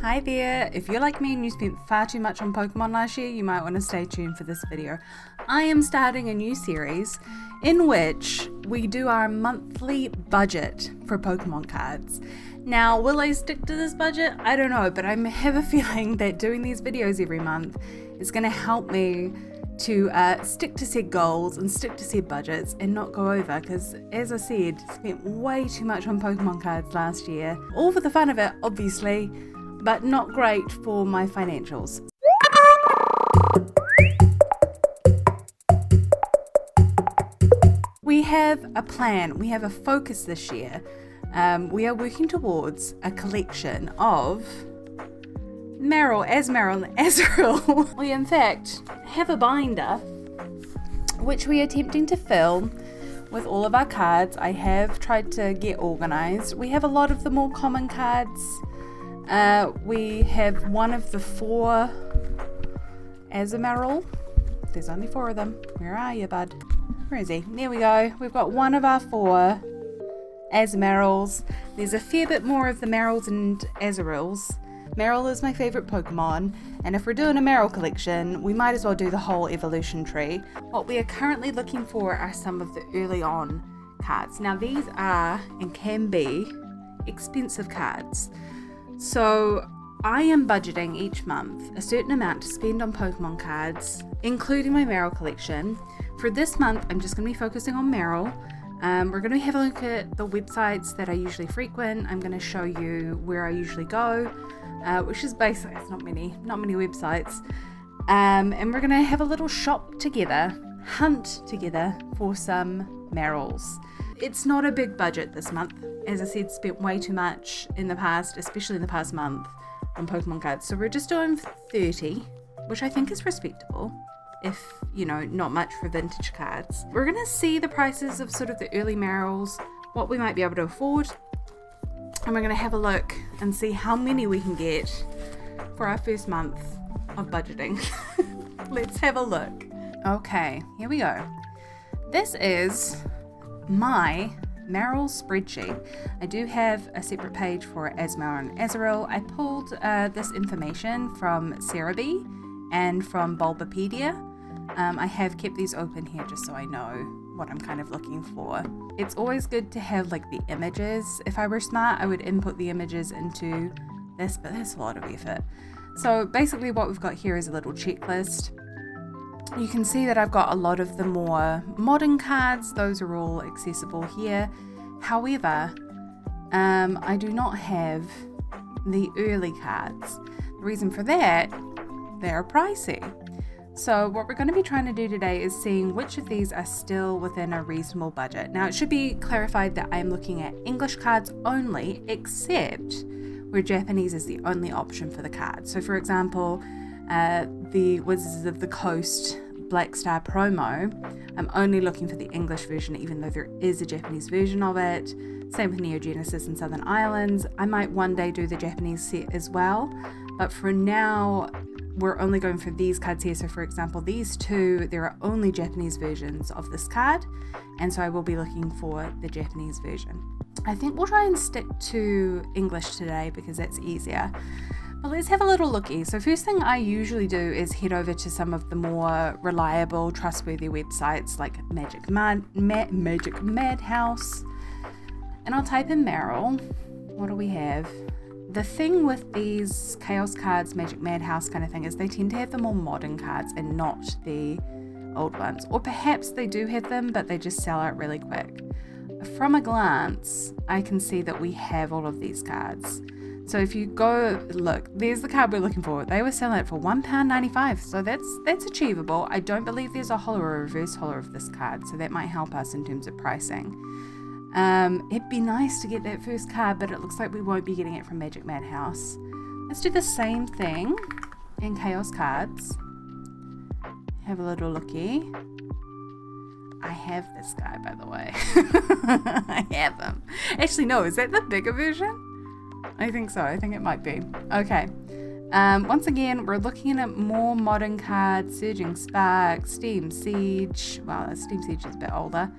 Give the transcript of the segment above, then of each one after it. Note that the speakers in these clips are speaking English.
Hi there, if you're like me and you spent far too much on Pokemon last year, you might want to stay tuned for this video. I am starting a new series in which we do our monthly budget for Pokemon cards. Now, will I stick to this budget? I don't know, but I have a feeling that doing these videos every month is going to help me to stick to set goals and stick to set budgets and not go over, because as I said, spent way too much on Pokemon cards last year. All for the fun of it, obviously, but not great for my financials. We have a plan, we have a focus this year. We are working towards a collection of Meryl, Azumarill, and Azurill. We in fact have a binder which we are attempting to fill with all of our cards. I have tried to get organized. We have a lot of the more common cards. We have one of the 4 Azumarill. There's only 4 of them. Where are you, bud? Where is he? There we go. We've got one of our 4 Azumarills. There's a fair bit more of the Meryls and Azurills. Meryl is my favorite Pokemon, and if we're doing a Meryl collection, we might as well do the whole evolution tree. What we are currently looking for are some of the early on cards. Now these are and can be expensive cards. So I am budgeting each month a certain amount to spend on Pokemon cards, including my Meryl collection. For this month, I'm just going to be focusing on Meryl. We're going to have a look at the websites that I usually frequent. I'm going to show you where I usually go, which is basically, it's not many websites. And we're going to have a little shop together, hunt together for some Meryls. It's not a big budget this month. As I said, spent way too much in the past, especially in the past month, on Pokemon cards. So we're just doing 30, which I think is respectable, if, you know, not much for vintage cards. We're going to see the prices of sort of the early Meryls, what we might be able to afford, and we're going to have a look and see how many we can get for our first month of budgeting. Let's have a look. Okay, here we go. This is my Meryl spreadsheet. I do have a separate page for Azumarill and Azurill. I pulled this information from Cerebi and from Bulbapedia. I have kept these open here just so I know what I'm kind of looking for. It's always good to have like the images. If I were smart, I would input the images into this, but that's a lot of effort. So basically what we've got here is a little checklist. You can see that I've got a lot of the more modern cards. Those are all accessible here. However, I do not have the early cards. The reason for that, they're pricey. So what we're going to be trying to do today is seeing which of these are still within a reasonable budget. Now, it should be clarified that I'm looking at English cards only, except where Japanese is the only option for the cards. So for example, the Wizards of the Coast Black Star promo, I'm only looking for the English version, even though there is a Japanese version of it. Same with Neo Genesis and Southern Islands. I might one day do the Japanese set as well, but for now, we're only going for these cards here. So for example, these 2, there are only Japanese versions of this card, and so I will be looking for the Japanese version. I think we'll try and stick to English today because that's easier. But let's have a little looky. So first thing I usually do is head over to some of the more reliable, trustworthy websites like Magic Madhouse, and I'll type in Meryl. What do we have? The thing with these Chaos cards, Magic Madhouse kind of thing, is they tend to have the more modern cards and not the old ones. Or perhaps they do have them, but they just sell out really quick. From a glance, I can see that we have all of these cards. So if you go look, there's the card we're looking for. They were selling it for £1.95, so that's achievable. I don't believe there's a holo or a reverse holo of this card, so that might help us in terms of pricing. It'd be nice to get that first card, but it looks like we won't be getting it from Magic Madhouse. Let's do the same thing in Chaos cards. Have a little looky. I have this guy, by the way. I have him. Actually, no, is that the bigger version? I think so. I think it might be. Okay. Once again, we're looking at more modern cards. Surging Spark, Steam Siege. Well, Steam Siege is a bit older.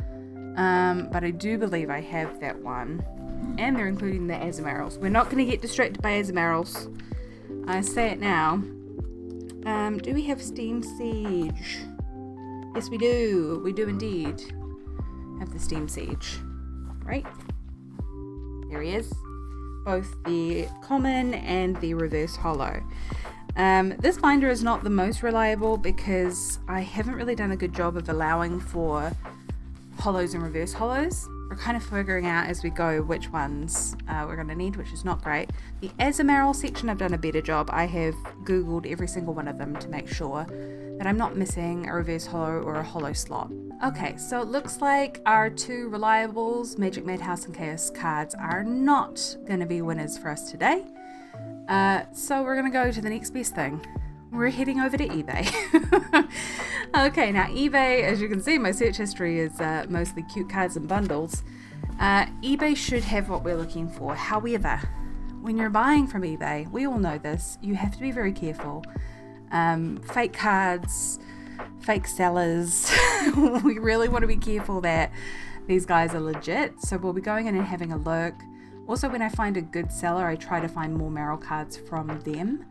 But I do believe I have that one. And they're including the Azumarills. We're not going to get distracted by Azumarills. I say it now. Do we have Steam Siege? Yes, we do. We do indeed have the Steam Siege. Right? There he is. Both the common and the reverse holo. This binder is not the most reliable because I haven't really done a good job of allowing for holos and reverse holos. We're kind of figuring out as we go which ones we're going to need, which is not great. The Azumarill section, I've done a better job. I have Googled every single one of them to make sure that I'm not missing a reverse holo or a holo slot. Okay, so it looks like our two reliables, Magic Madhouse and Chaos cards, are not going to be winners for us today. So we're going to go to the next best thing. We're heading over to eBay. Okay, now eBay, as you can see, my search history is mostly cute cards and bundles. eBay should have what we're looking for. However, when you're buying from eBay, we all know this, you have to be very careful. Fake cards, fake sellers. We really want to be careful that these guys are legit. So we'll be going in and having a look. Also, when I find a good seller, I try to find more Marill cards from them.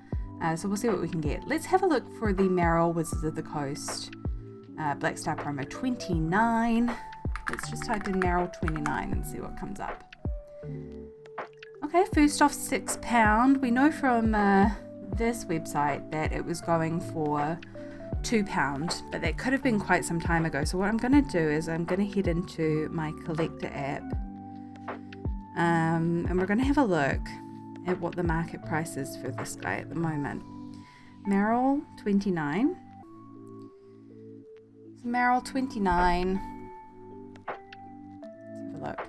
So we'll see what we can get. Let's have a look for the Marill Wizards of the Coast Black Star promo 29. Let's just type in Marill 29 and see what comes up. Okay, first off, £6. We know from this website that it was going for £2, but that could have been quite some time ago. So what I'm going to do is I'm going to head into my collector app, and we're going to have a look at what the market price is for this guy at the moment. Marill 29. So Marill 29. Let's have a look.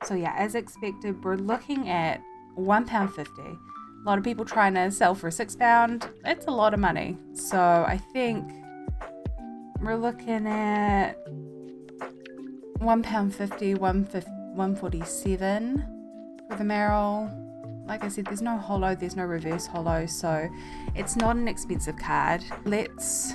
So yeah, as expected, we're looking at £1.50. A lot of people trying to sell for £6. That's a lot of money. So I think we're looking at £1.50, £1.47 for the Marill. Like I said, there's no holo, there's no reverse holo, so it's not an expensive card. Let's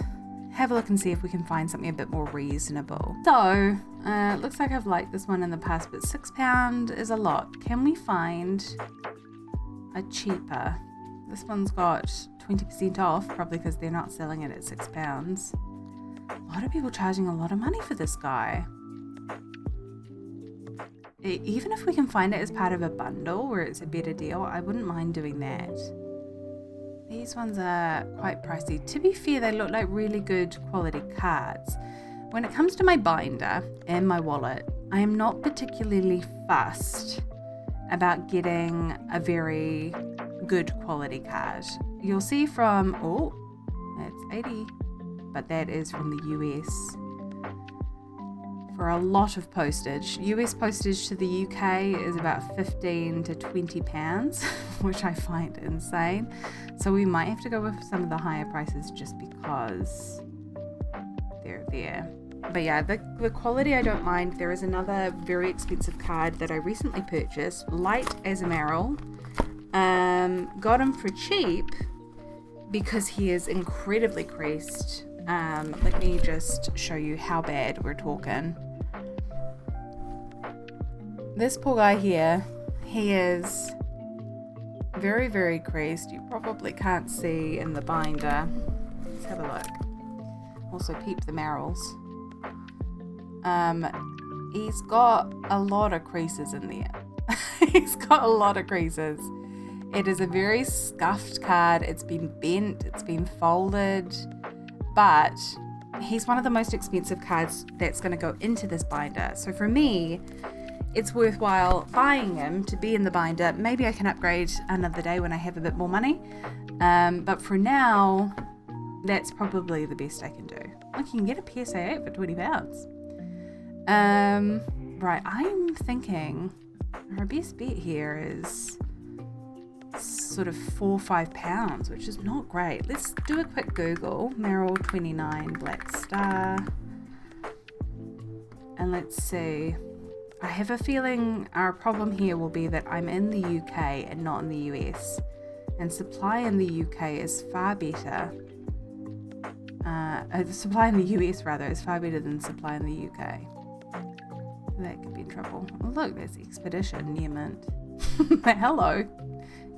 have a look and see if we can find something a bit more reasonable. So, it looks like I've liked this one in the past, but £6 is a lot. Can we find a cheaper? This one's got 20% off, probably because they're not selling it at £6. A lot of people charging a lot of money for this guy. Even if we can find it as part of a bundle where it's a better deal, I wouldn't mind doing that. These ones are quite pricey. To be fair, they look like really good quality cards. When it comes to my binder and my wallet, I am not particularly fussed about getting a very good quality card. You'll see from, oh, that's 80, but that is from the US. For a lot of postage. US postage to the UK is about 15 to 20 pounds, which I find insane. So we might have to go with some of the higher prices just because they're there. But yeah, the quality I don't mind. There is another very expensive card that I recently purchased, Light Azumarill. Got him for cheap because he is incredibly creased. Let me just show you how bad we're talking. This poor guy here, he is very, very creased. You probably can't see in the binder. Let's have a look. Also peep the Marills. He's got a lot of creases in there. He's got a lot of creases. It is a very scuffed card. It's been bent, it's been folded, but he's one of the most expensive cards that's going to go into this binder. So for me, it's worthwhile buying him to be in the binder. Maybe I can upgrade another day when I have a bit more money. But for now, that's probably the best I can do. I can get a PSA 8 for £20. Right, I'm thinking our best bet here is sort of £4 or £5, which is not great. Let's do a quick Google. Marill 29 Black Star. And let's see. I have a feeling our problem here will be that I'm in the UK and not in the US. And supply in the UK is far better. The supply in the US, rather, is far better than supply in the UK. That could be in trouble. Oh, look, there's Expedition near Mint. Hello.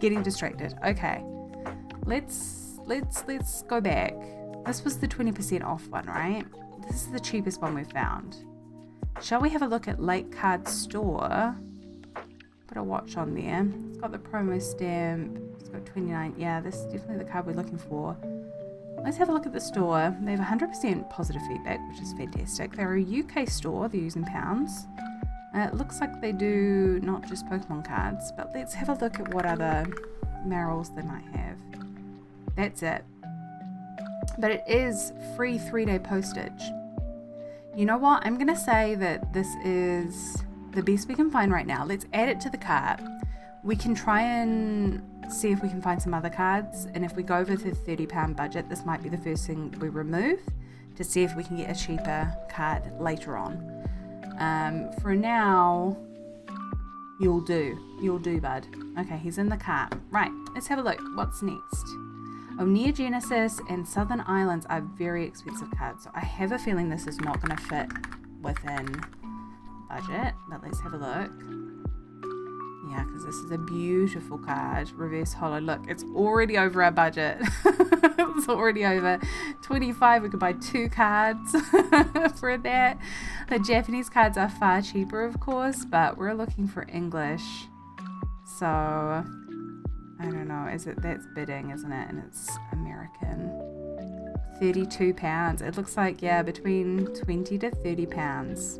getting distracted. Okay. Let's go back. This was the 20% off one, right? This is the cheapest one we've found. Shall we have a look at Lake Card Store? Put a watch on there. It's got the promo stamp. It's got 29. Yeah, this is definitely the card we're looking for. Let's have a look at the store. They have 100% positive feedback, which is fantastic. They're a UK store. They're using pounds. It looks like they do not just Pokemon cards, but let's have a look at what other Merrills they might have. That's it. But it is free 3-day postage. You know what? I'm going to say that this is the best we can find right now. Let's add it to the cart. We can try and see if we can find some other cards, and if we go over the £30 budget, this might be the first thing we remove to see if we can get a cheaper card later on. For now, you'll do, bud. Okay, he's in the cart. Right, let's have a look. What's next? Oh, Neo Genesis and Southern Islands are very expensive cards, so I have a feeling this is not going to fit within budget, but let's have a look. Yeah, because this is a beautiful card. Reverse holo. Look, it's already over our budget. It's already over 25. We could buy 2 cards for that. The Japanese cards are far cheaper, of course, but we're looking for English. So, I don't know. That's bidding, isn't it? And it's American. £32. It looks like, yeah, between 20 to 30 pounds.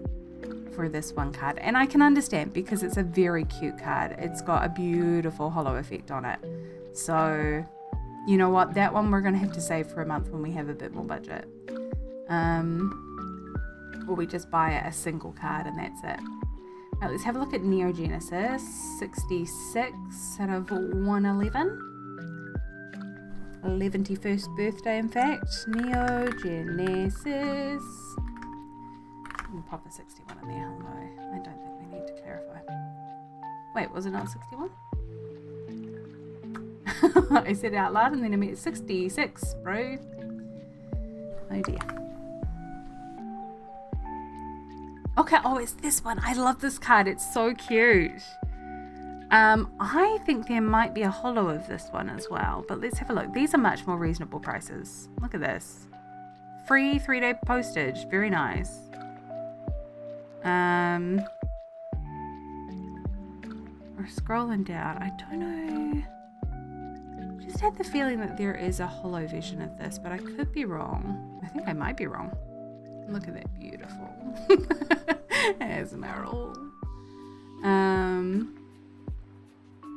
For this one card, and I can understand because it's a very cute card. It's got a beautiful holo effect on it, so you know what, that one we're gonna have to save for a month when we have a bit more budget, or we just buy a single card and that's it. Now let's have a look at Neo Genesis. 66 out of 111. 11th birthday, in fact. Neo Genesis. We'll pop a 61 in there, although I don't think we need to clarify. Wait, was it not 61? I said it out loud and then I meant 66, bro. Oh dear. Okay, oh, it's this one. I love this card. It's so cute. I think there might be a holo of this one as well, but let's have a look. These are much more reasonable prices. Look at this. Free 3-day postage. Very nice. We're scrolling down. I don't know. Just had the feeling that there is a holo version of this, but I could be wrong. I think I might be wrong. Look at that beautiful Asmeral.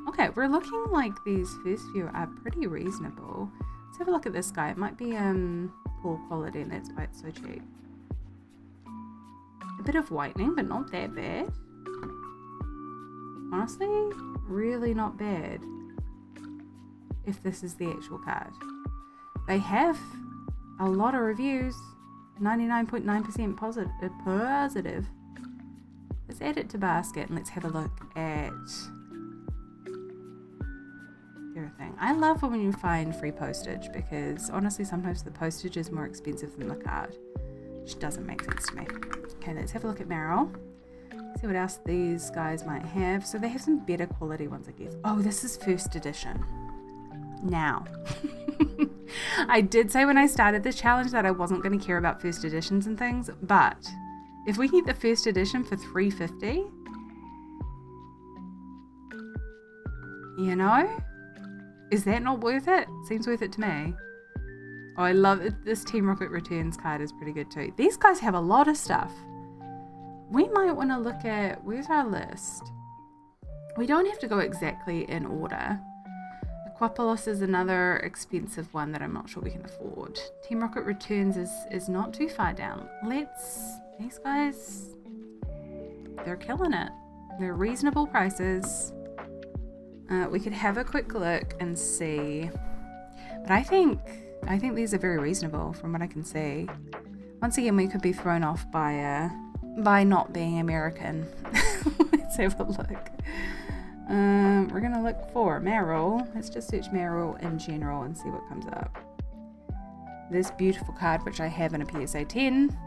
Okay, we're looking like these first few are pretty reasonable. Let's have a look at this guy. It might be poor quality, and that's why it's so cheap. A bit of whitening, but not that bad. Honestly, really not bad. If this is the actual card. They have a lot of reviews. 99.9% positive. Let's add it to basket and let's have a look at everything. I love when you find free postage because honestly sometimes the postage is more expensive than the card, which doesn't make sense to me. Okay, let's have a look at Merrill. See what else these guys might have. So they have some better quality ones, I guess. Oh, this is first edition. Now, I did say when I started this challenge that I wasn't going to care about first editions and things, but if we get the first edition for $3.50, you know, is that not worth it? Seems worth it to me. Oh, I love it. This Team Rocket Returns card is pretty good too. These guys have a lot of stuff. We might want to look at, where's our list? We don't have to go exactly in order. Aquapolis is another expensive one that I'm not sure we can afford. Team Rocket Returns is not too far down. These guys, they're killing it. They're reasonable prices. We could have a quick look and see. But I think these are very reasonable from what I can see. Once again, we could be thrown off by not being American. Let's have a look. We're gonna look for Merrill. Let's just search Merrill in general and see what comes up. This beautiful card, which I have in a PSA 10.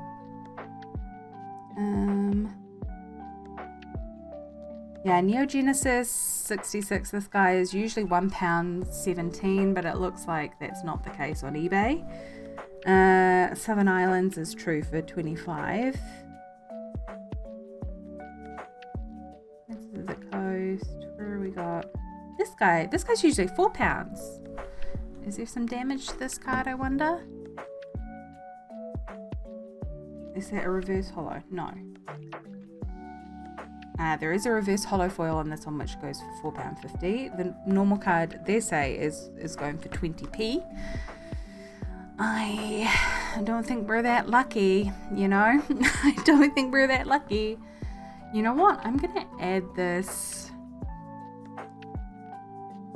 Yeah, Neogenesis 66. This guy is usually £1.17, but it looks like that's not the case on eBay. Southern Islands is true for 25. This is the coast. Where we got? This guy. This guy's usually £4. Is there some damage to this card, I wonder? Is that a reverse holo? No. There is a reverse holo foil on this one, which goes for £4.50. The normal card, they say, is going for 20p. I don't think we're that lucky, you know? I don't think we're that lucky. You know what? I'm going to add this.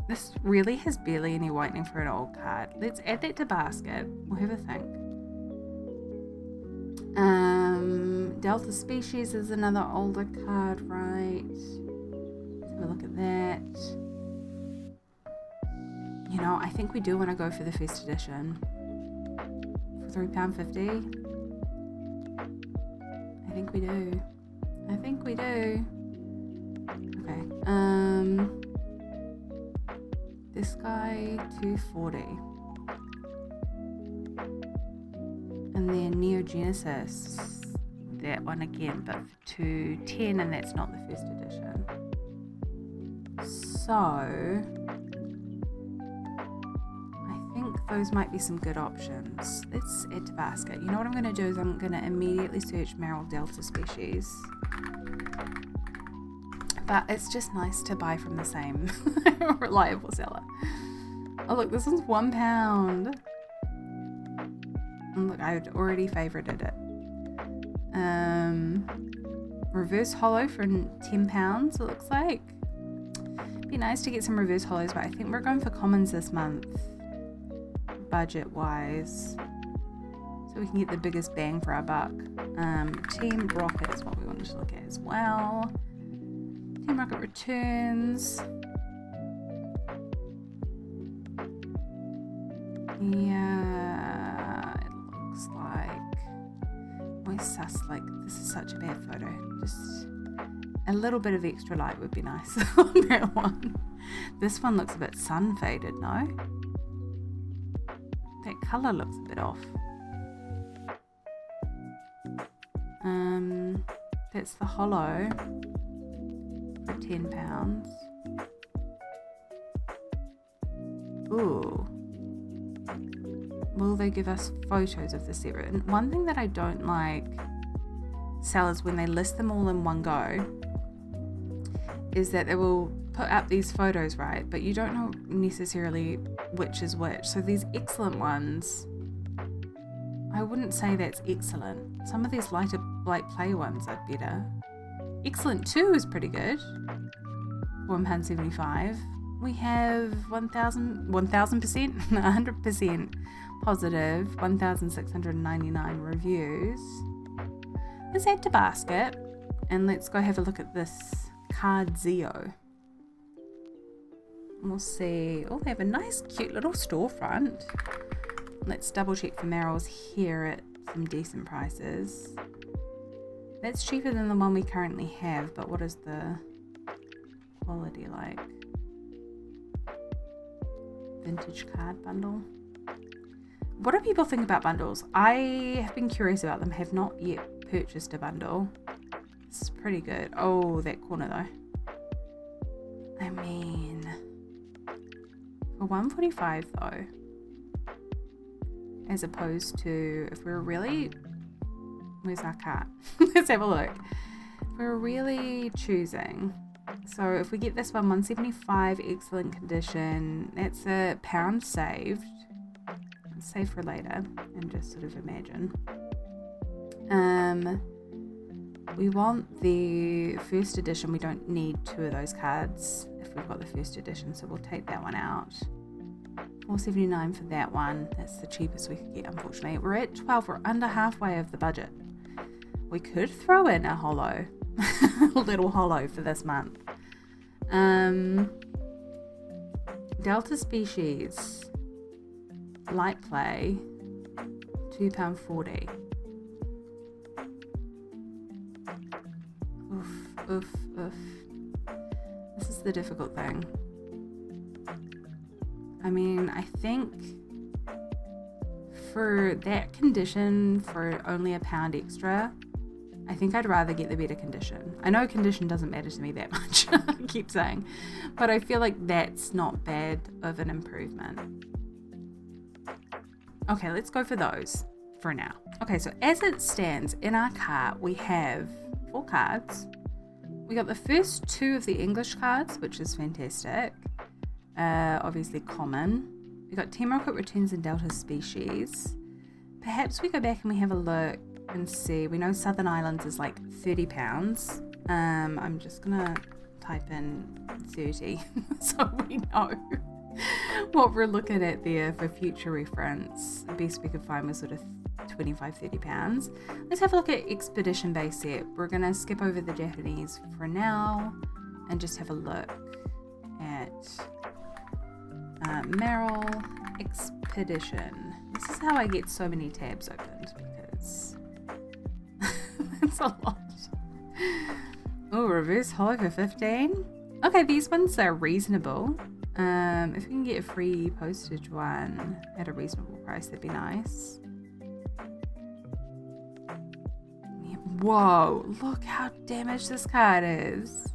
This really has barely any whitening for an old card. Let's add that to basket. We'll have a think. Delta Species is another older card, right? Let's have a look at that. You know, I think we do want to go for the first edition. For £3.50. I think we do. I think we do. Okay. This guy, $2.40. And then Neogenesis, that one again, but for $2.10, and that's not the first edition. So I think those might be some good options. Let's add to basket. You know what I'm going to do is I'm going to immediately search Merrill Delta Species. But it's just nice to buy from the same reliable seller. Oh look, this one's £1. And look, I'd already favorited it. Reverse holo for £10, it looks like. Be nice to get some reverse holos, but I think we're going for commons this month, budget wise, so we can get the biggest bang for our buck. Team Rocket is what we wanted to look at as well. Team Rocket returns. Yeah, it looks like. Always sus, like, this is such a bad photo. Just a little bit of extra light would be nice on that one. This one looks a bit sun faded, no? That colour looks a bit off. That's the holo for £10. Ooh. Will they give us photos of the set? And one thing that I don't like sellers when they list them all in one go is that they will put up these photos, right? But you don't know necessarily which is which. So these excellent ones, I wouldn't say that's excellent. Some of these light play ones are better. Excellent 2 is pretty good. £1.75. We have 1,000%, 100% positive, 1,699 reviews. Let's add to basket and let's go have a look at this card Zeo. We'll see. Oh, they have a nice cute little storefront. Let's double check for Merrill's here at some decent prices. That's cheaper than the one we currently have, but what is the quality like? Vintage card bundle. What do people think about bundles? I have been curious about them, have not yet purchased a bundle. It's pretty good. Oh, that corner though. I mean, for $1.45 though, as opposed to if we're really, where's our cart? Let's have a look. If we're really choosing, so if we get this one, $1.75, excellent condition, that's £1 saved. Save for later and just sort of imagine. We want the first edition. We don't need 2 of those cards if we've got the first edition, so we'll take that one out. $4.79 for that one. That's the cheapest we could get, unfortunately. We're at 12. We're under halfway of the budget. We could throw in a holo, a little holo for this month. Delta Species, light play, £2.40. Oof, oof, oof. the difficult thing. I mean, I think for that condition, for only £1 extra, I think I'd rather get the better condition. I know condition doesn't matter to me that much, I keep saying, but I feel like that's not bad of an improvement. Okay, let's go for those for now. Okay, so as it stands in our cart, we have 4 cards. We got the first 2 of the English cards, which is fantastic. Obviously common. We got Team Rocket returns in Delta species. Perhaps we go back and we have a look and see. We know Southern Islands is like £30. I'm just gonna type in 30 so we know what we're looking at there for future reference. The best we could find was sort of £25-30. Let's have a look at expedition base set. We're gonna skip over the Japanese for now and just have a look at Merrill expedition. This is how I get so many tabs opened, because it's a lot. Oh, reverse holo for 15. Okay, these ones are reasonable. If we can get a free postage one at a reasonable price, that'd be nice. Whoa, look how damaged this card is.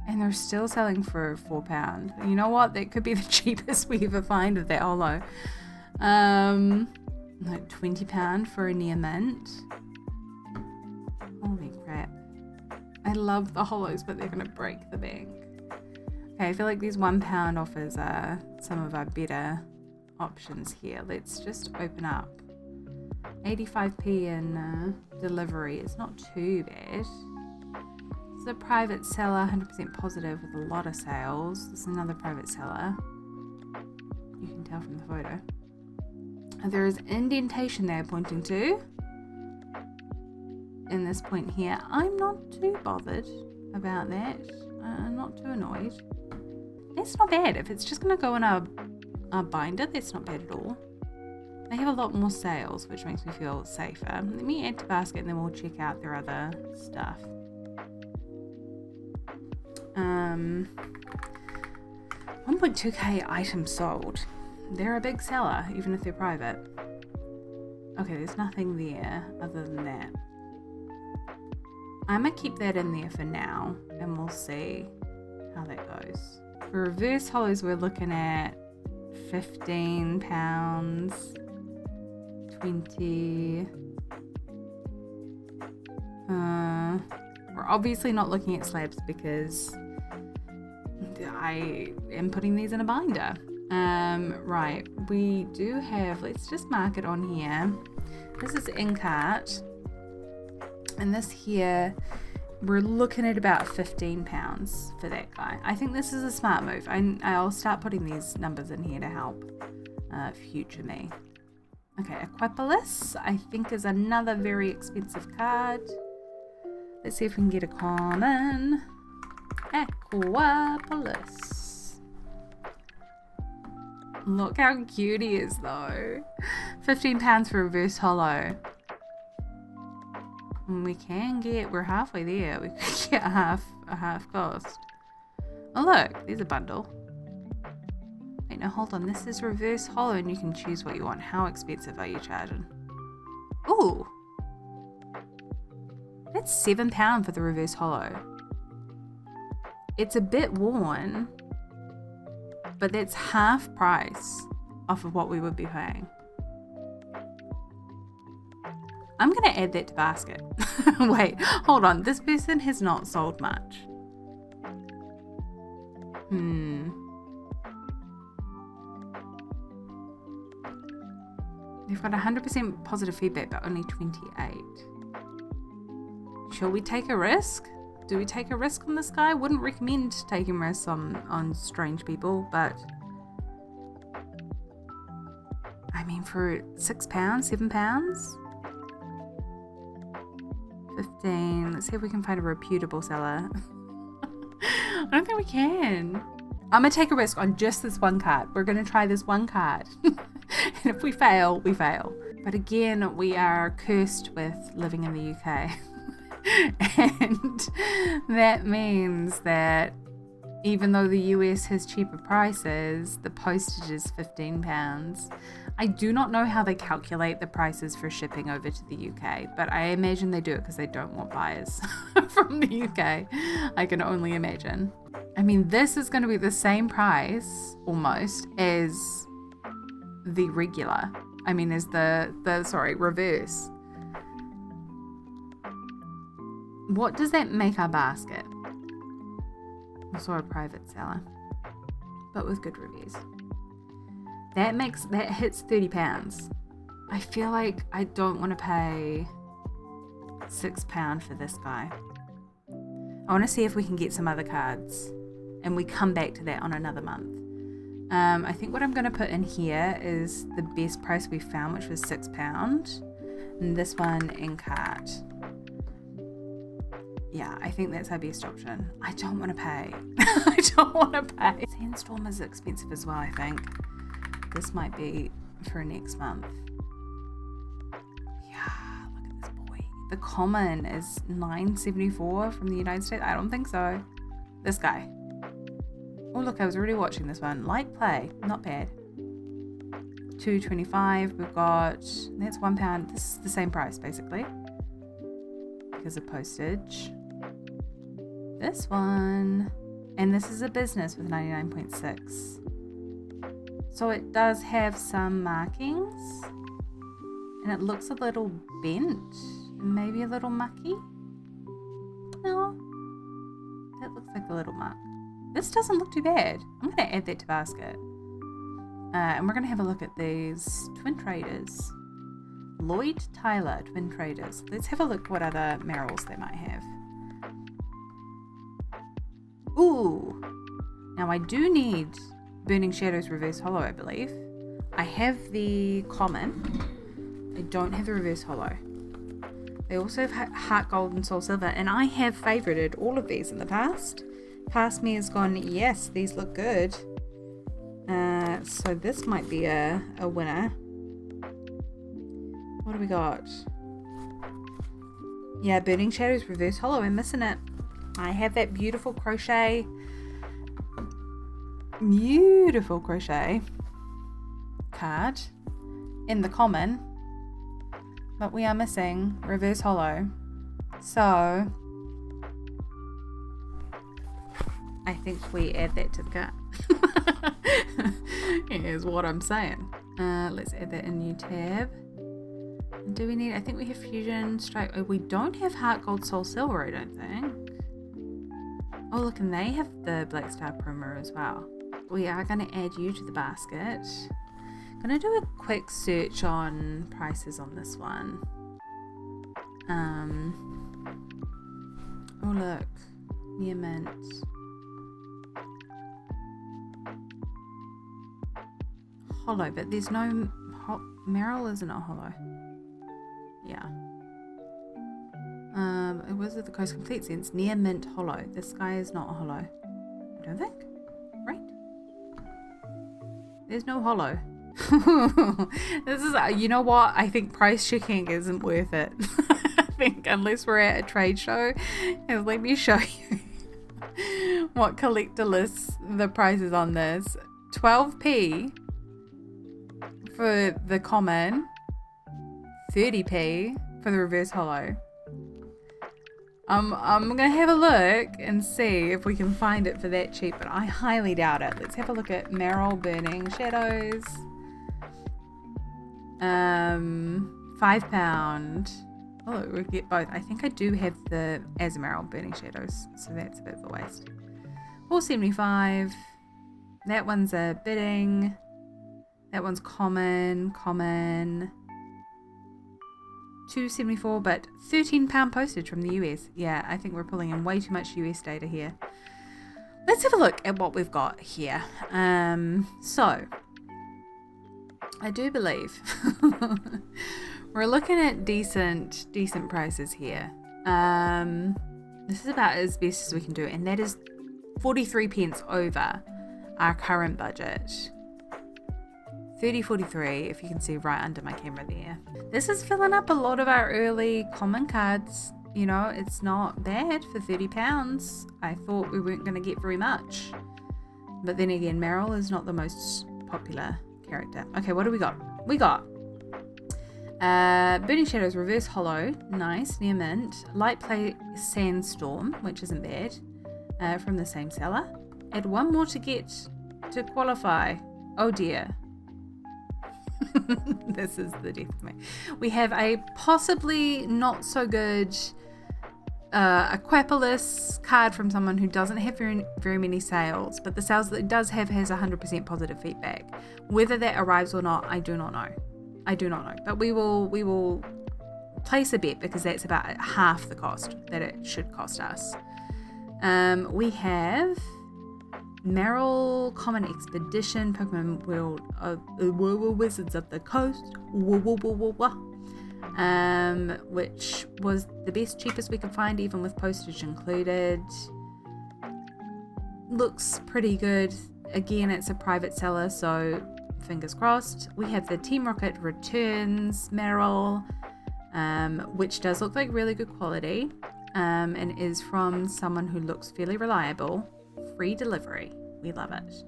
And they're still selling for £4. You know what? That could be the cheapest we ever find of that holo. Like £20 for a near mint. Holy crap. I love the holos, but they're gonna break the bank. Okay, I feel like these £1 offers are some of our better options here. Let's just open up. 85p in delivery is not too bad. This is a private seller, 100% positive with a lot of sales. This is another private seller. You can tell from the photo. There is indentation they're pointing to in this point here. I'm not too bothered about that. Not too annoyed. That's not bad. If it's just going to go in a binder, that's not bad at all. They have a lot more sales, which makes me feel safer. Let me add to basket and then we'll check out their other stuff. 1.2k items sold. They're a big seller, even if they're private. Okay, there's nothing there other than that. I'm gonna keep that in there for now, and we'll see how that goes. For reverse holos, we're looking at £15, 20. We're obviously not looking at slabs because I am putting these in a binder. Right, we do have, let's just mark it on here. This is in cart. And this here, we're looking at about £15 for that guy. I think this is a smart move. I'll start putting these numbers in here to help future me. Okay, Aquapolis, I think is another very expensive card. Let's see if we can get a common. Aquapolis. Look how cute he is though. £15 for reverse holo. We're halfway there. We could get a half cost. Oh look, there's a bundle. Wait, no, hold on. This is reverse holo and you can choose what you want. How expensive are you charging? Ooh. That's £7 for the reverse holo. It's a bit worn, but that's half price off of what we would be paying. I'm going to add that to basket. Wait, hold on. This person has not sold much. They've got 100% positive feedback, but only 28. Shall we take a risk? Do we take a risk on this guy? Wouldn't recommend taking risks on strange people, but I mean, for £6, £7? 15. Let's see if we can find a reputable seller. I don't think we can. I'm gonna take a risk on just this one card. We're gonna try this one card. And if we fail, we fail. But again, we are cursed with living in the UK. And that means that even though the US has cheaper prices, the postage is £15. I do not know how they calculate the prices for shipping over to the UK, but I imagine they do it because they don't want buyers from the UK. I can only imagine. I mean, this is going to be the same price almost as the regular. I mean, as the reverse. What does that make our basket? Also a private seller, but with good reviews. That hits £30. I feel like I don't want to pay £6 for this guy. I want to see if we can get some other cards, and we come back to that on another month. I think what I'm going to put in here is the best price we found, which was £6, and this one in cart. Yeah, I think that's our best option. I don't want to pay. I don't want to pay. Sandstorm is expensive as well, I think. This might be for next month. Yeah, look at this boy. The common is $9.74 from the United States. I don't think so. This guy. Oh, look, I was already watching this one. Light play. Not bad. $2.25. We've got... That's £1. This is the same price, basically, because of postage. This one, and this is a business with 99.6, so it does have some markings, and it looks a little bent, maybe a little mucky. No, that looks like a little muck. This doesn't look too bad. I'm going to add that to basket, and we're going to have a look at these Twin Traders. Lloyd Tyler Twin Traders. Let's have a look what other Merrills they might have. Ooh, now I do need Burning Shadows Reverse Holo, I believe. I have the common. I don't have the Reverse Holo. They also have Heart Gold and Soul Silver, and I have favorited all of these in the past. Past me has gone, yes, these look good. So this might be a winner. What do we got? Yeah, Burning Shadows Reverse Holo. I'm missing it. I have that beautiful crochet card in the common, but we are missing Reverse Holo. So I think we add that to the cart. Here's what I'm saying. Let's add that in new tab. Do we need, I think we have Fusion Strike. Oh, we don't have Heart Gold Soul Silver, I don't think. Oh, look, and they have the Black Star Primer as well. We are going to add you to the basket. Going to do a quick search on prices on this one. Oh, look. Near mint. Holo, but there's no... Merrill isn't a holo. Yeah. It was at the coast complete sense. Near mint holo. This guy is not a holo. I don't think. Right? There's no holo. This is, you know what? I think price checking isn't worth it. I think unless we're at a trade show. And let me show you what collector lists the prices on this. 12p for the common. 30p for the reverse holo. I'm gonna have a look and see if we can find it for that cheap, but I highly doubt it. Let's have a look at Merrill Burning Shadows. £5. Oh, we get both. I think I do have the Azumarill Burning Shadows, so that's a bit of a waste. $4.75. That one's a bidding. That one's common. $2.74, but £13 postage from the US. Yeah, I think we're pulling in way too much US data here. Let's have a look at what we've got here. So I do believe we're looking at decent prices here. This is about as best as we can do, and that is 43p over our current budget. 30.43, if you can see right under my camera there. This is filling up a lot of our early common cards. you know, it's not bad for £30. I thought we weren't going to get very much. But then again, Meryl is not the most popular character. Okay, what do we got? We got Burning Shadows Reverse Hollow, nice, near mint. Light Play Sandstorm, which isn't bad, from the same seller. Add one more to get to qualify. Oh dear. This is the death of me. We have a possibly not so good Aquapolis card from someone who doesn't have very many sales, but the sales that it does have has 100% positive feedback. Whether that arrives or not, I do not know. But we will place a bet because that's about half the cost that it should cost us. We have Meryl Common Expedition, Pokemon World of Wizards of the Coast, which was the best, cheapest we could find, even with postage included. Looks pretty good. Again, it's a private seller, so fingers crossed. We have the Team Rocket Returns Meryl, which does look like really good quality, and is from someone who looks fairly reliable. Free delivery. We love it.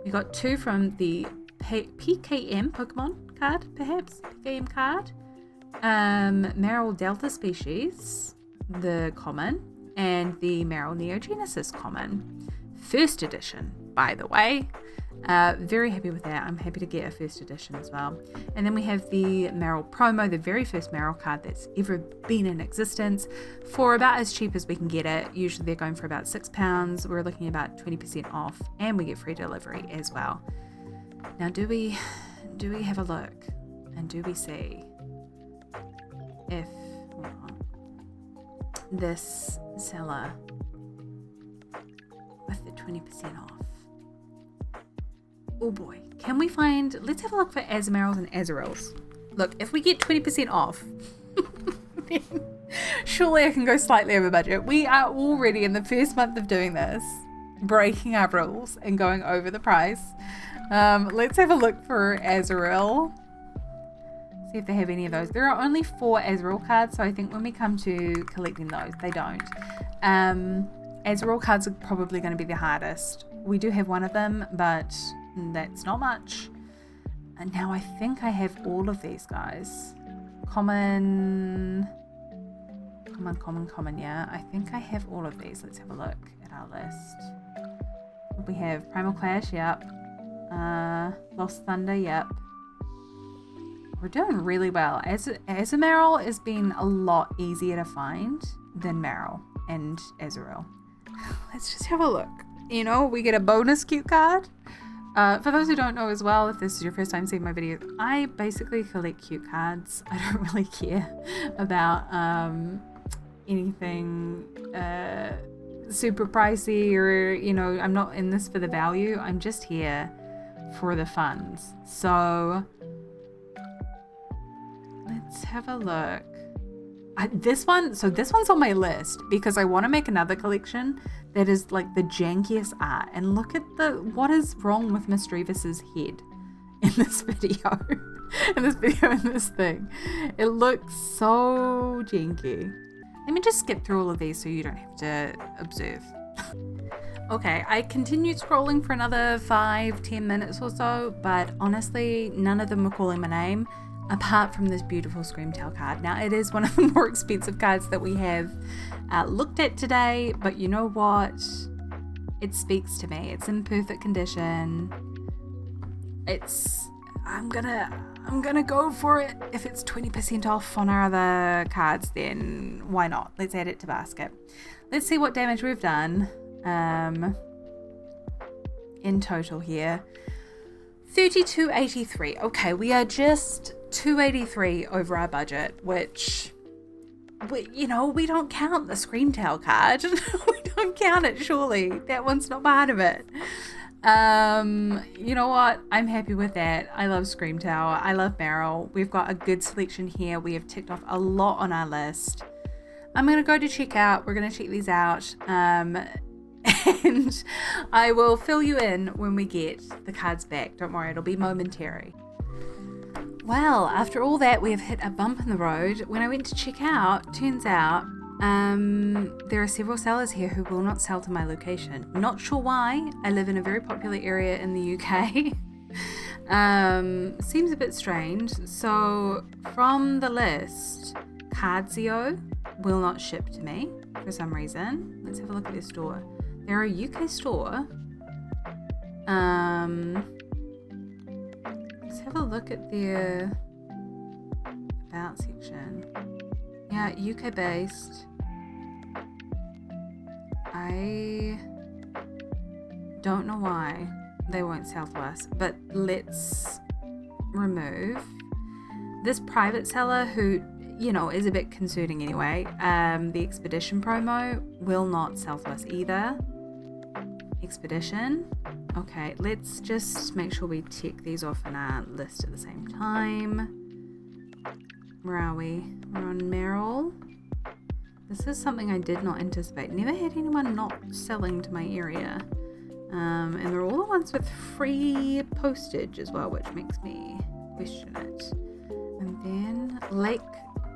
We got two from the PKM Pokemon card, perhaps? PKM card. Meryl Delta Species, the common, and the Meryl Neogenesis common. First edition, by the way. Very happy with that. I'm happy to get a first edition as well. And then we have the Meryl Promo, the very first Meryl card that's ever been in existence, for about as cheap as we can get it. Usually they're going for about £6. We're looking at about 20% off, and we get free delivery as well. Now, do we have a look, and do we see if this seller with the 20% off? Oh boy, can we find, let's have a look for Azumarill and Azurill. Look, if we get 20% off, then surely I can go slightly over budget. We are already in the first month of doing this, breaking our rules and going over the price. Let's have a look for Azurill. See if they have any of those. There are only 4 Azurill cards, so I think when we come to collecting those, they don't. Azurill cards are probably going to be the hardest. We do have one of them, but that's not much. And now I think I have all of these guys. Common, yeah. I think I have all of these. Let's have a look at our list. We have Primal Clash, yep. Lost Thunder, yep. We're doing really well. Azumarill has been a lot easier to find than Meryl and Azurill. Let's just have a look. You know, we get a bonus cute card. For those who don't know as well, if this is your first time seeing my videos, I basically collect cute cards. I don't really care about anything super pricey, or, you know, I'm not in this for the value. I'm just here for the funds. So let's have a look. This one's on my list because I want to make another collection that is like the jankiest art. And look at what is wrong with Mistrevis's head in this video. in this thing. It looks so janky. Let me just skip through all of these so you don't have to observe. Okay, I continued scrolling for another 5-10 minutes or so, but honestly, none of them were calling my name, apart from this beautiful Screamtail card. Now, it is one of the more expensive cards that we have looked at today, but you know what? It speaks to me. It's in perfect condition. I'm gonna go for it. If it's 20% off on our other cards, then why not? Let's add it to basket. Let's see what damage we've done in total here. 32.83. Okay, we are just 283 over our budget, which, you know, we don't count the Screamtail card. We don't count it, surely. That one's not part of it. You know what? I'm happy with that. I love Screamtail. I love Meryl. We've got a good selection here. We have ticked off a lot on our list. I'm going to go to checkout. We're going to check these out. And I will fill you in when we get the cards back. Don't worry, it'll be momentary. Well, after all that, we have hit a bump in the road. When I went to check out, turns out There are several sellers here who will not sell to my location. Not sure why. I live in a very popular area in the UK. Seems a bit strange. So from the list, Cardzio will not ship to me for some reason. Let's have a look at their store. They're a UK store. Let's have a look at their about section. Yeah, UK based. I don't know why they won't sell to us, but let's remove this private seller who, you know, is a bit concerning anyway. The expedition promo will not sell to us either. Expedition. Okay, let's just make sure we tick these off in our list at the same time. Where are we? We're on Merrill. This is something I did not anticipate. Never had anyone not selling to my area. And they're all the ones with free postage as well, which makes me question it. And then Lake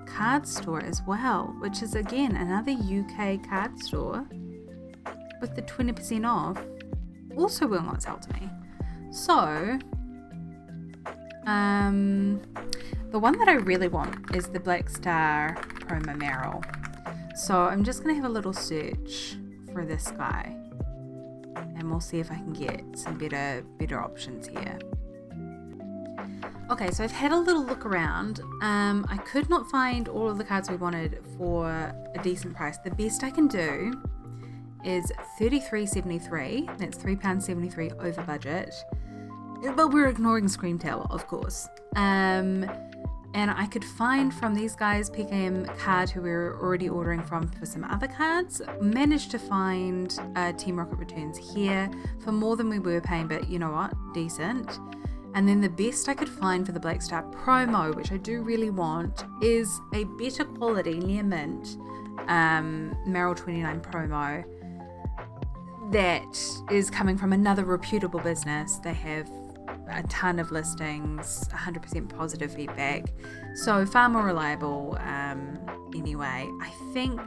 Card Store as well, which is again another UK card store with the 20% off. Also will not sell to me. So, the one that I really want is the Black Star Promo Merrill. So I'm just going to have a little search for this guy. And we'll see if I can get some better options here. Okay, so I've had a little look around. I could not find all of the cards we wanted for a decent price. The best I can do is $33.73. That's £3.73 over budget. But we're ignoring Scream Tower, of course. And I could find from these guys, PKM card, who we were already ordering from for some other cards, managed to find Team Rocket Returns here for more than we were paying, but you know what, decent. And then the best I could find for the Black Star promo, which I do really want, is a better quality near mint Merrill 29 promo that is coming from another reputable business. They have a ton of listings, 100% positive feedback, so far more reliable. Anyway, I think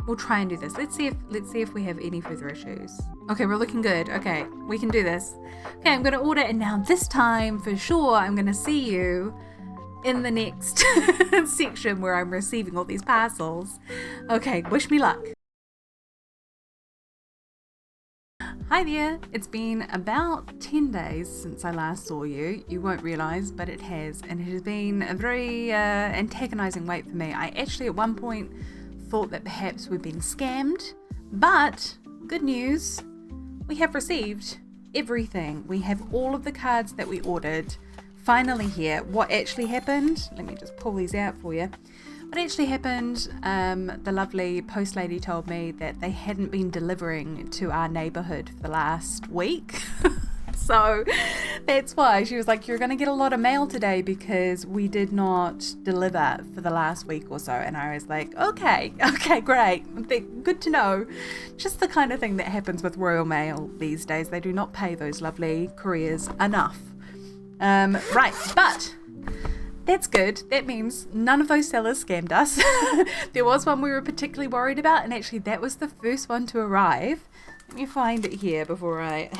we'll try and do this. Let's see if we have any further issues. Okay, we're looking good. Okay, we can do this. Okay, I'm gonna order, and now this time for sure I'm gonna see you in the next section where I'm receiving all these parcels. Okay, wish me luck. Hi there, it's been about 10 days since I last saw you. You won't realise, but it has, and it has been a very antagonising wait for me. I actually at one point thought that perhaps we'd been scammed, but good news, we have received everything. We have all of the cards that we ordered finally here. What actually happened, let me just pull these out for you. What actually happened, the lovely post lady told me that they hadn't been delivering to our neighbourhood for the last week. So that's why she was like, you're going to get a lot of mail today because we did not deliver for the last week or so. And I was like, okay, great. Good to know. Just the kind of thing that happens with Royal Mail these days. They do not pay those lovely couriers enough. Right, but that's good. That means none of those sellers scammed us. There was one we were particularly worried about, and actually that was the first one to arrive. Let me find it here before I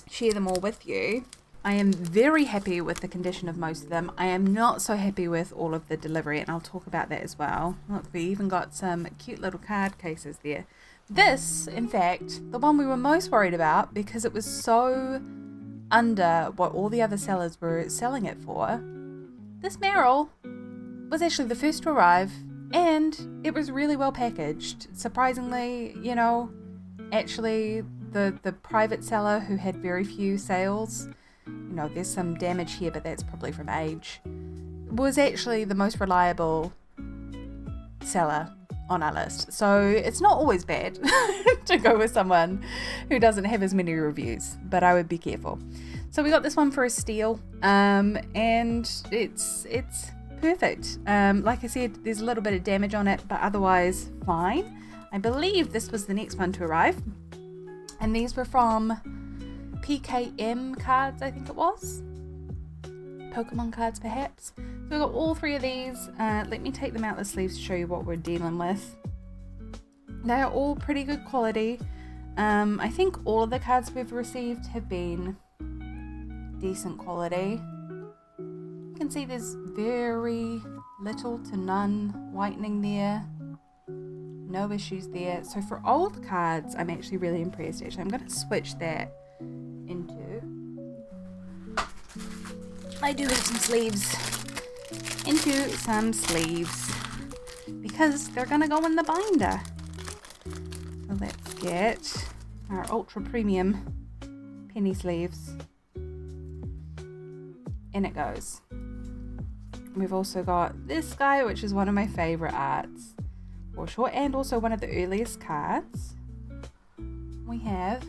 share them all with you. I am very happy with the condition of most of them. I am not so happy with all of the delivery, and I'll talk about that as well. Look, we even got some cute little card cases there. This, in fact, the one we were most worried about because it was so under what all the other sellers were selling it for. This Merrill was actually the first to arrive, and it was really well packaged. Surprisingly, you know, actually the private seller who had very few sales, you know, there's some damage here, but that's probably from age, was actually the most reliable seller on our list. So it's not always bad to go with someone who doesn't have as many reviews, but I would be careful. So we got this one for a steal, and it's perfect. Like I said, there's a little bit of damage on it, but otherwise fine. I believe this was the next one to arrive, and these were from PKM cards, I think it was. Pokemon cards perhaps. So we've got all 3 of these. Let me take them out the sleeves to show you what we're dealing with. They are all pretty good quality. I think all of the cards we've received have been decent quality. You can see there's very little to none whitening there. No issues there. So for old cards, I'm actually really impressed. Actually, I'm going to switch that into... I do have some sleeves. Into some sleeves. Because they're going to go in the binder. So let's get our ultra premium penny sleeves. In it goes. We've also got this guy, which is one of my favorite arts for sure, and also one of the earliest cards. We have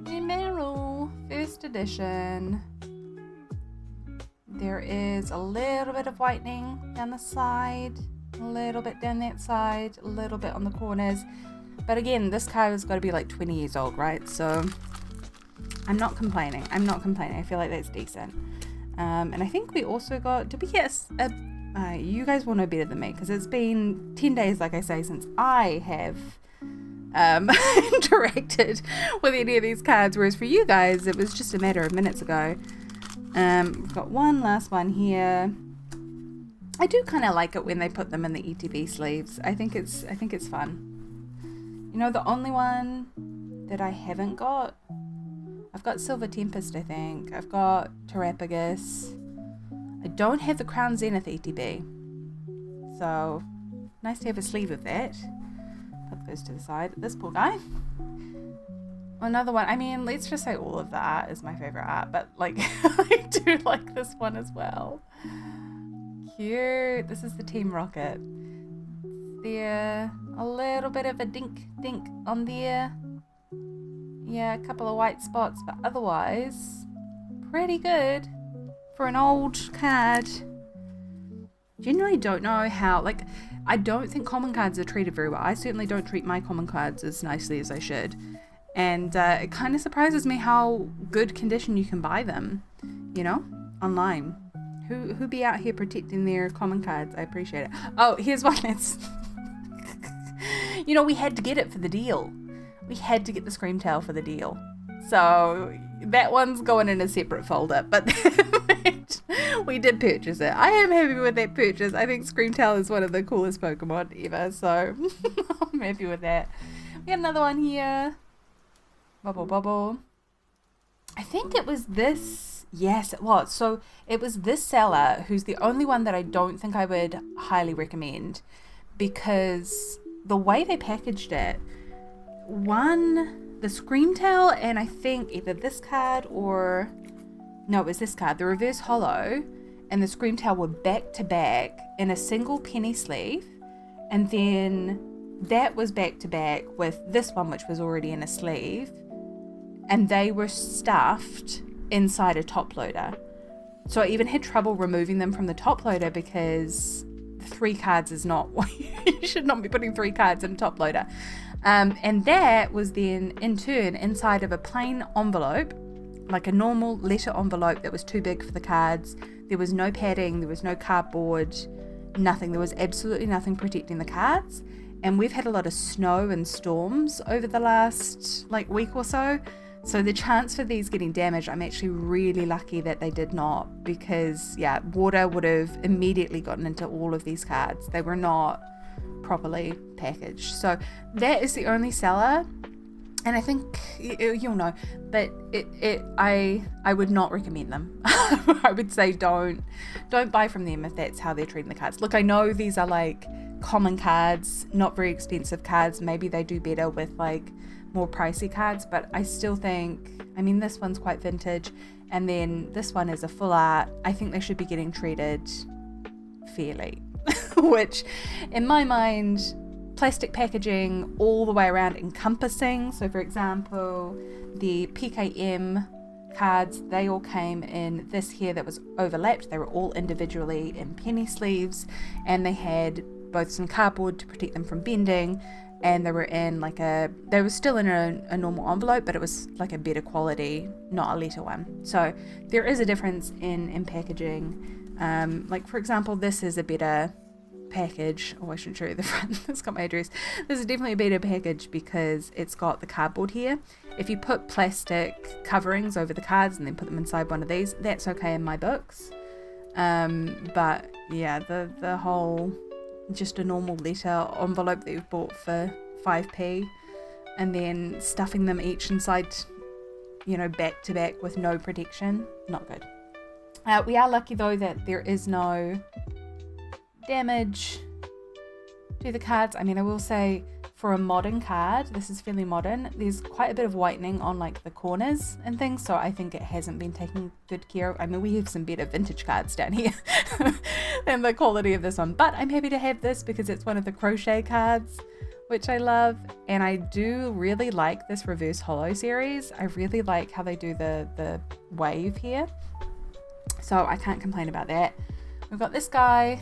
Emerald, first edition. There is a little bit of whitening down the side, a little bit down that side, a little bit on the corners. But again, this card has got to be like 20 years old, right? So I'm not complaining. I feel like that's decent. And I think we also got, did we get you guys will know better than me because it's been 10 days, like I say, since I have interacted with any of these cards, whereas for you guys, it was just a matter of minutes ago. We've got one last one here. I do kind of like it when they put them in the ETB sleeves. I think it's fun. You know, the only one that I haven't got, I've got Silver Tempest, I think. I've got Terrapagus. I don't have the Crown Zenith ETB. So, nice to have a sleeve of that. Put those to the side. This poor guy. Another one. I mean, let's just say all of the art is my favorite art. But, like, I do like this one as well. Cute. This is the Team Rocket. There. A little bit of a dink on there. Yeah, a couple of white spots, but otherwise, pretty good for an old card. Generally don't know how, like, I don't think common cards are treated very well. I certainly don't treat my common cards as nicely as I should. And it kind of surprises me how good condition you can buy them, you know, online. Who be out here protecting their common cards? I appreciate it. Oh, here's one that's... you know, we had to get it for the deal. We had to get the Screamtail for the deal. So that one's going in a separate folder, but we did purchase it. I am happy with that purchase. I think Screamtail is one of the coolest Pokemon ever, so I'm happy with that. We got another one here. Bubble. I think it was this. Yes, it was. So it was this seller who's the only one that I don't think I would highly recommend because the way they packaged it, the Screamtail, and I think either this card or... No, it was this card. The Reverse Holo and the Screamtail were back to back in a single penny sleeve. And then that was back to back with this one, which was already in a sleeve. And they were stuffed inside a top loader. So I even had trouble removing them from the top loader because 3 cards is not... you should not be putting 3 cards in a top loader. And that was then in turn inside of a plain envelope, like a normal letter envelope that was too big for the cards. There was no padding, there was no cardboard, nothing. There was absolutely nothing protecting the cards. And we've had a lot of snow and storms over the last week or so. So the chance for these getting damaged, I'm actually really lucky that they did not, because water would have immediately gotten into all of these cards. They were not properly packaged. So that is the only seller, and I think you'll know, but I would not recommend them. I would say don't buy from them if that's how they're treating the cards. Look, I know these are like common cards, not very expensive cards. Maybe they do better with like more pricey cards, but I still think, I mean, this one's quite vintage, and then this one is a full art. I think they should be getting treated fairly. Which in my mind, plastic packaging all the way around encompassing. So for example, the PKM cards, they all came in this here that was overlapped. They were all individually in penny sleeves, and they had both some cardboard to protect them from bending, and they were in like they were still in a normal envelope, but it was like a better quality, not a letter one. So there is a difference in packaging. Like for example, this is a better package. Oh, I shouldn't show you the front. It's got my address. This is definitely a better package because it's got the cardboard here. If you put plastic coverings over the cards and then put them inside one of these, that's okay in my books. But yeah, the whole just a normal letter envelope that you've bought for 5p and then stuffing them each inside, you know, back to back with no protection, not good. We are lucky though that there is no damage to the cards. I mean, I will say for a modern card, this is fairly modern, there's quite a bit of whitening on like the corners and things, so I think it hasn't been taken good care of. I mean, we have some better vintage cards down here than the quality of this one, but I'm happy to have this because it's one of the crochet cards, which I love, and I do really like this reverse holo series. I really like how they do the wave here, so I can't complain about that. We've got this guy,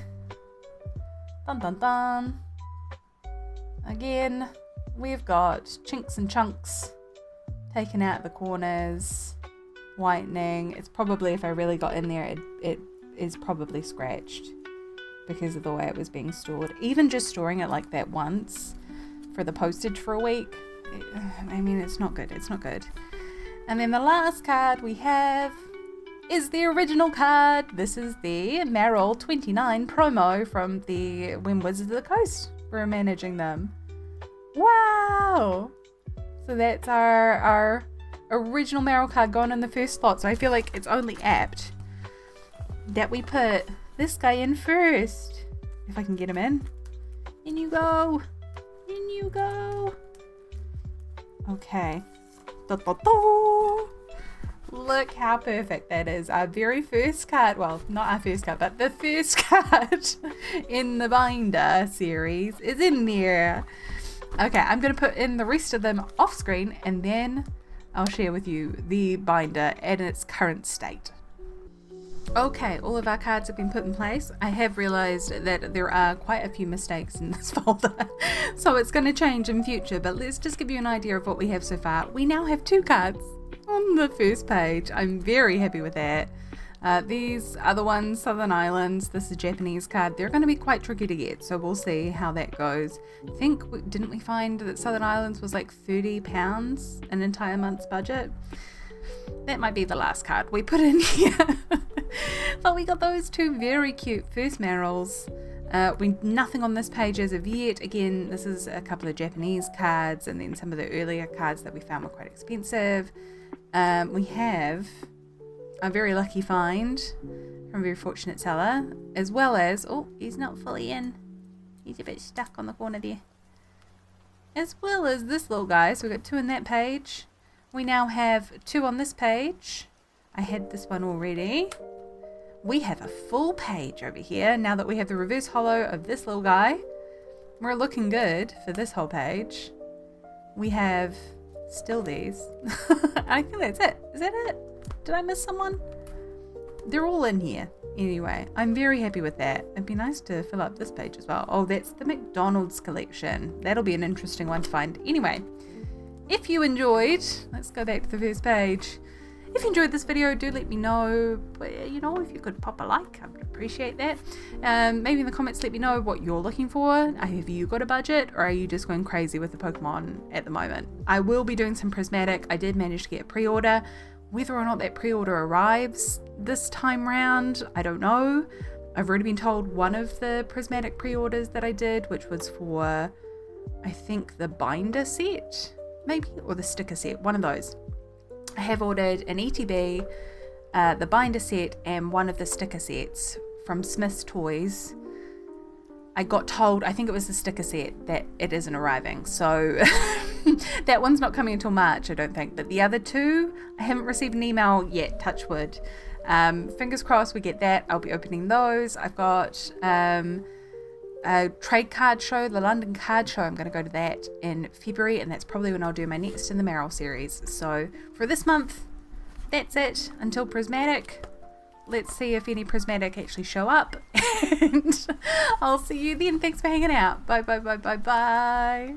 dun dun dun. Again, we've got chinks and chunks taken out the corners, whitening. It's probably, if I really got in there, it is probably scratched because of the way it was being stored. Even just storing it like that once for the postage for a week, I mean, it's not good. It's not good. And then the last card we have is the original card. This is the Meryl 29 promo from the When Wizards of the Coast were managing them. Wow! So that's our original Meryl card gone in the first slot. So I feel like it's only apt that we put this guy in first. If I can get him in. In you go. In you go. Okay. Da, da, da. Look how perfect that is. Our very first card, well, not our first card, but the first card in the binder series is in there. Okay, I'm going to put in the rest of them off screen and then I'll share with you the binder in its current state. Okay, all of our cards have been put in place. I have realized that there are quite a few mistakes in this folder, so it's going to change in future, but let's just give you an idea of what we have so far. We now have 2 cards on the first page. I'm very happy with that. These other ones, Southern Islands, this is a Japanese card. They're going to be quite tricky to get, so we'll see how that goes. I think, didn't we find that Southern Islands was like £30 an entire month's budget? That might be the last card we put in here. But we got those 2 very cute first Meryls. Nothing on this page as of yet. Again, this is a couple of Japanese cards and then some of the earlier cards that we found were quite expensive. We have a very lucky find from a very fortunate seller, as well as, oh, he's not fully in. He's a bit stuck on the corner there. As well as this little guy, so we've got 2 in that page. We now have 2 on this page. I had this one already. We have a full page over here now that we have the reverse holo of this little guy. We're looking good for this whole page. We have still these. I think that's it. Is that it? Did I miss someone? They're all in here. Anyway, I'm very happy with that. It'd be nice to fill up this page as well. Oh, that's the McDonald's collection. That'll be an interesting one to find. Anyway, if you enjoyed, let's go back to the first page. If you enjoyed this video, do let me know, you know, if you could pop a like, I would appreciate that. Maybe in the comments let me know what you're looking for. Have you got a budget, or are you just going crazy with the Pokemon at the moment? I will be doing some prismatic. I did manage to get a pre-order. Whether or not that pre-order arrives this time round, I don't know. I've already been told one of the prismatic pre-orders that I did, which was for, I think, the binder set, maybe, or the sticker set, one of those. I have ordered an ETB, the binder set, and one of the sticker sets from Smith's Toys. I got told, I think it was the sticker set, that it isn't arriving. So that one's not coming until March, I don't think. But the other 2, I haven't received an email yet, touch wood. Fingers crossed we get that. I'll be opening those. I've got a trade card show, the London card show. I'm going to go to that in February, and that's probably when I'll do my next in the Meryl series. So for this month, that's it until Prismatic. Let's see if any Prismatic actually show up, and I'll see you then. Thanks for hanging out. Bye, bye, bye, bye, bye.